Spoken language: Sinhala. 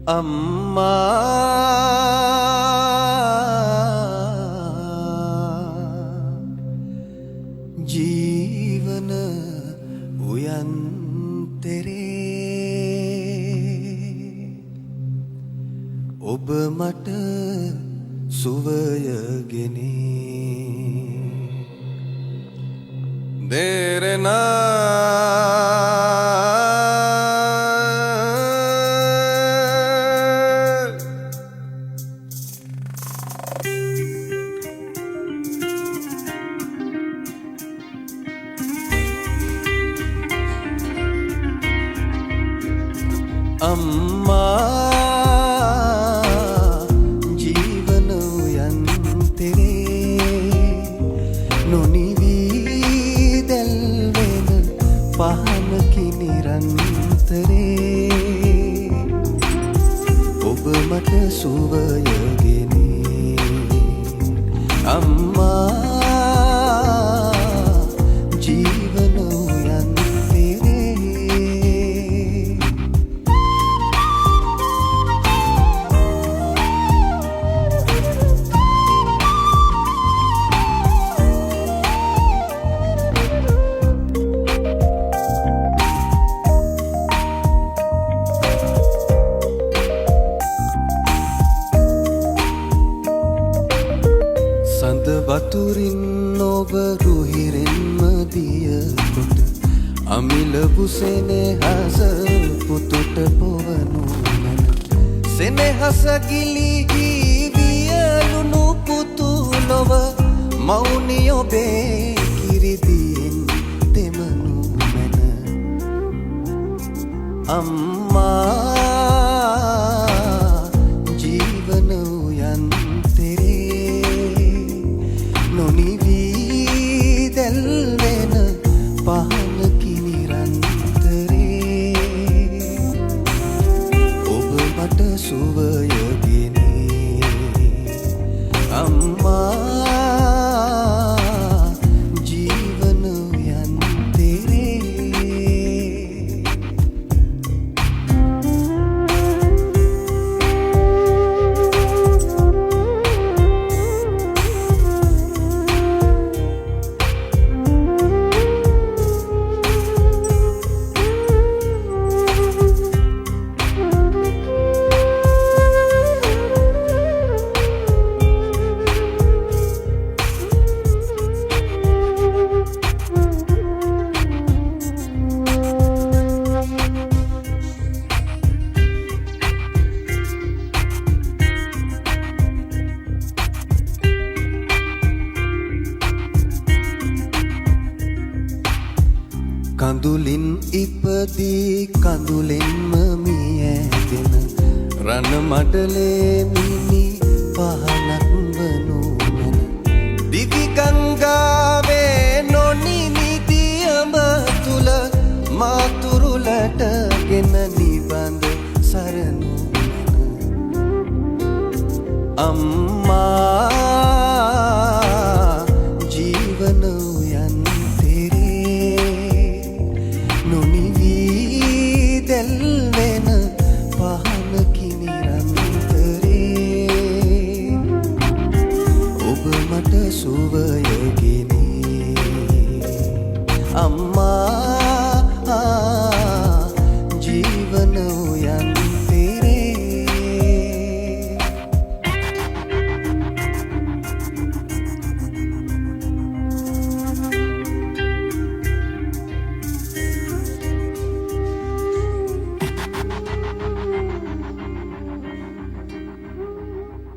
අම්මා ජීවන උයන්තරේ ඔබ මට සුවයගෙනේ දේරනා අම්මා ජීවන උයන්තරේ නොනිවී දැල්වෙන පහනකි නිරන්තරේ ඔබ මට සුවයගෙනේ අම්මා ජීවන සඳ වතුරින් ඔබ රුහිරෙන්ම දියකොට අමිලපු සෙනෙහස පුතුට පොවනු මැන සෙනෙහස ගිලිහී වියලුණු පුතු ලොව මෞනි ඔබේ කිරිදියෙන් දෙමනු මැන අම්මා ජීවන නොනිවී දැල්වෙන පහනකි නිරන්තරේ ඔබ මට සුවයගෙනේ අම්මා ජීවන උයන්තරේ කඳුලින් ඉපදී කඳුලෙන්ම මියැදෙන රණ මඩලේ මිනි පහනක් වනු මැන දිවි ගංගාවේ නොනිමිති අඹ තුල මාතුරුලට